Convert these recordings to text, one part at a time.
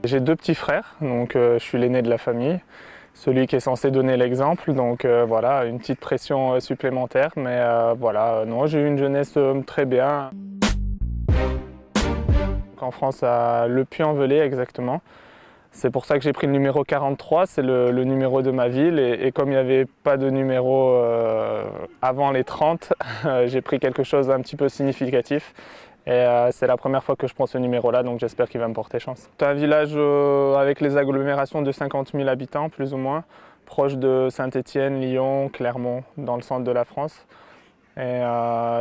J'ai deux petits frères, donc je suis l'aîné de la famille, celui qui est censé donner l'exemple, donc voilà, une petite pression supplémentaire, mais voilà, non, j'ai eu une jeunesse très bien. En France, à Le Puy-en-Velay exactement. C'est pour ça que j'ai pris le numéro 43, c'est le numéro de ma ville, et comme il n'y avait pas de numéro avant les 30, j'ai pris quelque chose d'un petit peu significatif. Et c'est la première fois que je prends ce numéro-là, donc j'espère qu'il va me porter chance. C'est un village avec les agglomérations de 50 000 habitants, plus ou moins, proche de Saint-Étienne, Lyon, Clermont, dans le centre de la France. Et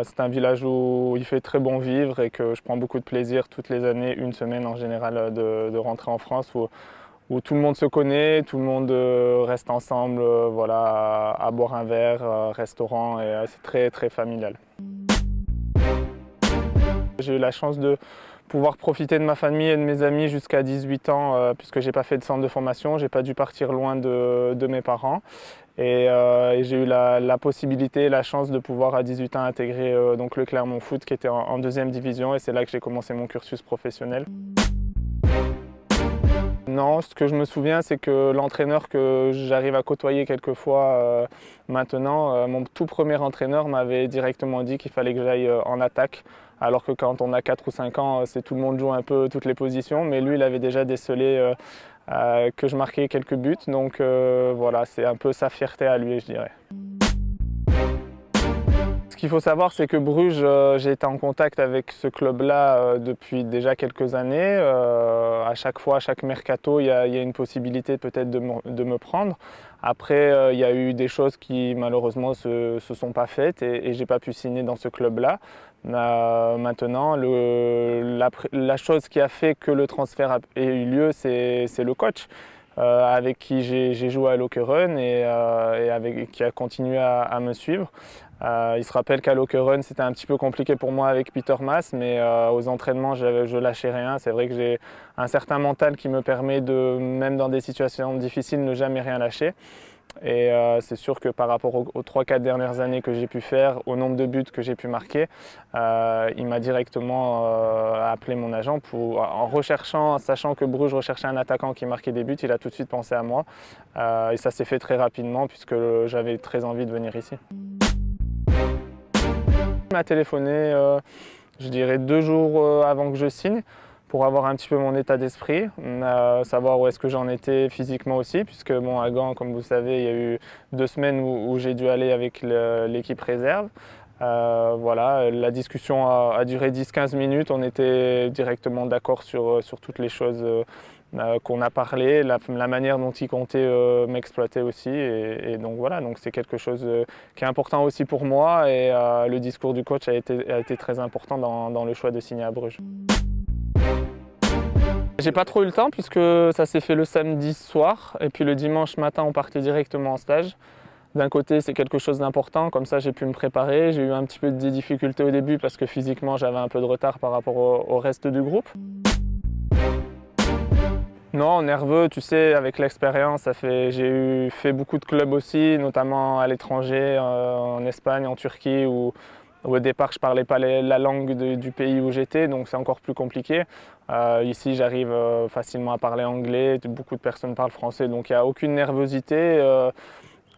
c'est un village où il fait très bon vivre et que je prends beaucoup de plaisir toutes les années, une semaine en général, de rentrer en France où tout le monde se connaît, tout le monde reste ensemble, voilà, à boire un verre, restaurant, et c'est très très familial. J'ai eu la chance de pouvoir profiter de ma famille et de mes amis jusqu'à 18 ans, puisque je n'ai pas fait de centre de formation, je n'ai pas dû partir loin de mes parents. Et j'ai eu la possibilité, la chance de pouvoir à 18 ans intégrer donc le Clermont Foot qui était en deuxième division, et c'est là que j'ai commencé mon cursus professionnel. Non, ce que je me souviens, c'est que l'entraîneur que j'arrive à côtoyer quelquefois maintenant, mon tout premier entraîneur m'avait directement dit qu'il fallait que j'aille en attaque, alors que quand on a 4 ou 5 ans, c'est tout le monde joue un peu toutes les positions, mais lui, il avait déjà décelé que je marquais quelques buts, donc voilà, c'est un peu sa fierté à lui, je dirais. Ce qu'il faut savoir, c'est que Bruges, j'ai été en contact avec ce club-là depuis déjà quelques années. À chaque fois, à chaque mercato, il y a une possibilité peut-être de me prendre. Après, il y a eu des choses qui malheureusement se sont pas faites, et j'ai pas pu signer dans ce club-là. Maintenant, la chose qui a fait que le transfert ait eu lieu, c'est le coach. Avec qui j'ai joué à Lokeren et qui a continué à me suivre. Il se rappelle qu'à Lokeren, c'était un petit peu compliqué pour moi avec Peter Maas, mais aux entraînements, je lâchais rien. C'est vrai que j'ai un certain mental qui me permet de, même dans des situations difficiles, ne jamais rien lâcher. Et c'est sûr que par rapport aux 3-4 dernières années que j'ai pu faire, au nombre de buts que j'ai pu marquer, il m'a directement appelé mon agent en recherchant, sachant que Bruges recherchait un attaquant qui marquait des buts, il a tout de suite pensé à moi. Et ça s'est fait très rapidement puisque j'avais très envie de venir ici. Il m'a téléphoné, je dirais 2 jours avant que je signe, pour avoir un petit peu mon état d'esprit, savoir où est-ce que j'en étais physiquement aussi, puisque bon, à Gand, comme vous le savez, il y a eu 2 semaines où j'ai dû aller avec l'équipe réserve. Voilà, la discussion a duré 10-15 minutes, on était directement d'accord sur toutes les choses qu'on a parlé, la manière dont il comptait m'exploiter aussi, et donc voilà, donc c'est quelque chose qui est important aussi pour moi, et le discours du coach a été très important dans le choix de signer à Bruges. J'ai pas trop eu le temps puisque ça s'est fait le samedi soir, et puis le dimanche matin on partait directement en stage. D'un côté c'est quelque chose d'important, comme ça j'ai pu me préparer. J'ai eu un petit peu de difficultés au début parce que physiquement j'avais un peu de retard par rapport au reste du groupe. Non, nerveux, tu sais, avec l'expérience, j'ai fait beaucoup de clubs aussi, notamment à l'étranger, en Espagne, en Turquie, où au départ je ne parlais pas la langue du pays où j'étais, donc c'est encore plus compliqué. Ici j'arrive facilement à parler anglais, beaucoup de personnes parlent français, donc il n'y a aucune nervosité.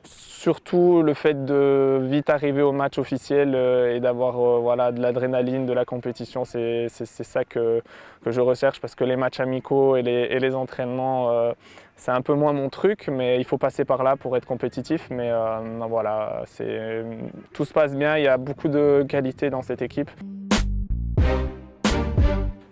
Surtout le fait de vite arriver au match officiel et d'avoir voilà, de l'adrénaline, de la compétition, c'est ça que je recherche, parce que les matchs amicaux et les entraînements, c'est un peu moins mon truc, mais il faut passer par là pour être compétitif. Mais voilà, tout se passe bien, il y a beaucoup de qualité dans cette équipe.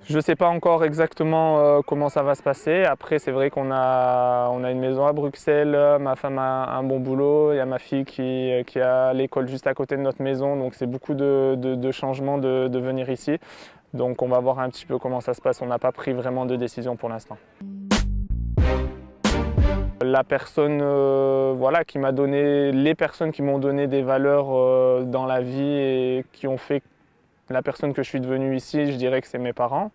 Je ne sais pas encore exactement comment ça va se passer. Après, c'est vrai qu'on a une maison à Bruxelles, ma femme a un bon boulot, il y a ma fille qui a l'école juste à côté de notre maison, donc c'est beaucoup de changements de venir ici. Donc on va voir un petit peu comment ça se passe, on n'a pas pris vraiment de décision pour l'instant. La personne voilà, qui m'a donné, les personnes qui m'ont donné des valeurs dans la vie et qui ont fait la personne que je suis devenue ici, je dirais que c'est mes parents.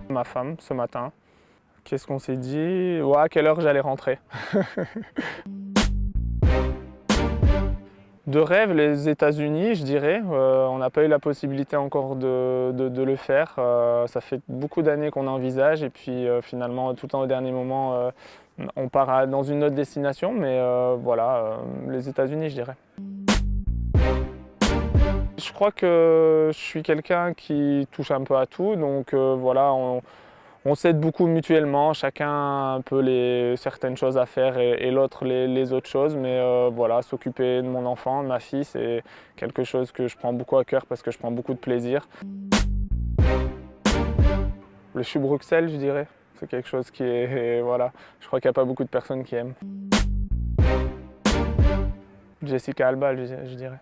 Ma femme, ce matin. Qu'est-ce qu'on s'est dit? Ouais, à quelle heure j'allais rentrer. De rêve, les États-Unis, je dirais. On n'a pas eu la possibilité encore de le faire. Ça fait beaucoup d'années qu'on envisage et puis finalement, tout le temps au dernier moment, on part dans une autre destination. Mais voilà, les États-Unis, je dirais. Je crois que je suis quelqu'un qui touche un peu à tout, donc voilà, on s'aide beaucoup mutuellement, chacun a un peu certaines choses à faire et l'autre les autres choses, mais voilà, s'occuper de mon enfant, de ma fille, c'est quelque chose que je prends beaucoup à cœur parce que je prends beaucoup de plaisir. Le chou Bruxelles, je dirais, c'est quelque chose qui est, voilà, je crois qu'il n'y a pas beaucoup de personnes qui aiment. Jessica Alba, je dirais.